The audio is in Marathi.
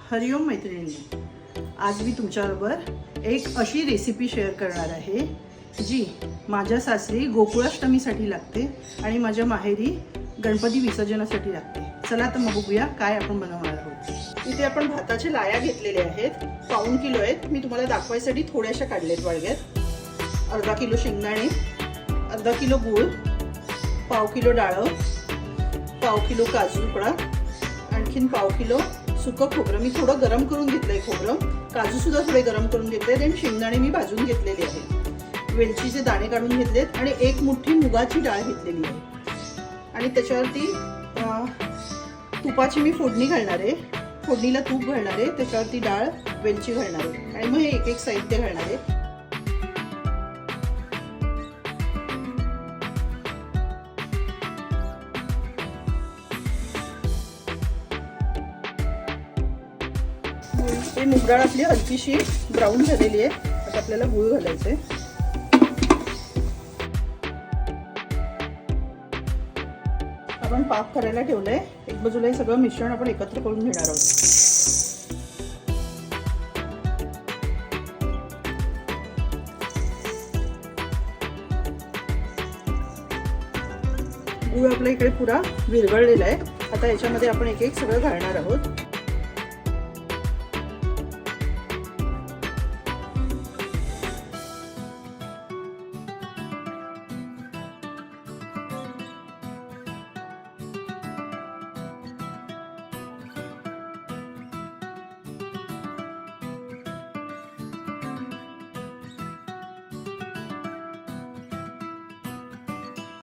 हरिओम मैत्रिणी, आज मी तुमच्याबरोबर एक अशी रेसिपी शेअर करणार आहे जी माझ्या सासरी गोकुळाष्टमीसाठी लागते आणि माझ्या माहेरी गणपती विसर्जनासाठी लागते. चला तर मग बघूया काय आपण बनवणार आहोत. इथे आपण भाताच्या लाया घेतलेल्या आहेत, 1.25 किलो आहेत. मी तुम्हाला दाखवायसाठी थोड्याशा काढलेत वाळग्यात. अर्धा किलो शेंगदाणे, अर्धा किलो गूळ, 1/2 किलो डाळ, 1/2 किलो काजू तुकडा, आणखीन 1/2 किलो सुकं खोबरं. मी थोडं गरम करून घेतलंय खोबरं, काजू सुद्धा थोडे गरम करून घेतले आणि शेंगदाणे मी भाजून घेतलेले आहेत. वेलचीचे दाणे काढून घेतलेत आणि एक मुठ्ठी मुगाची डाळ घेतलेली आहे. आणि त्याच्यावरती तुपाची मी फोडणी घालणार आहे. फोडणीला तूप घालणार आहे, त्याच्यावरती डाळ वेलची घालणार आहे आणि मग हे एक एक साहित्य घालणार आहे. हे मूग डाळ आपली हलकीशी ब्राऊन झालेली आहे. आता आपल्याला गूळ घालायचे. आपण पाक करायला ठेवलंय. एक बाजूला हे सगळं मिश्रण आपण एकत्र करून घेणार आहोत. गूळ आपल्या इकडे पुरा विरघळलेला आहे. आता याच्यामध्ये आपण एक एक सगळं घालणार आहोत.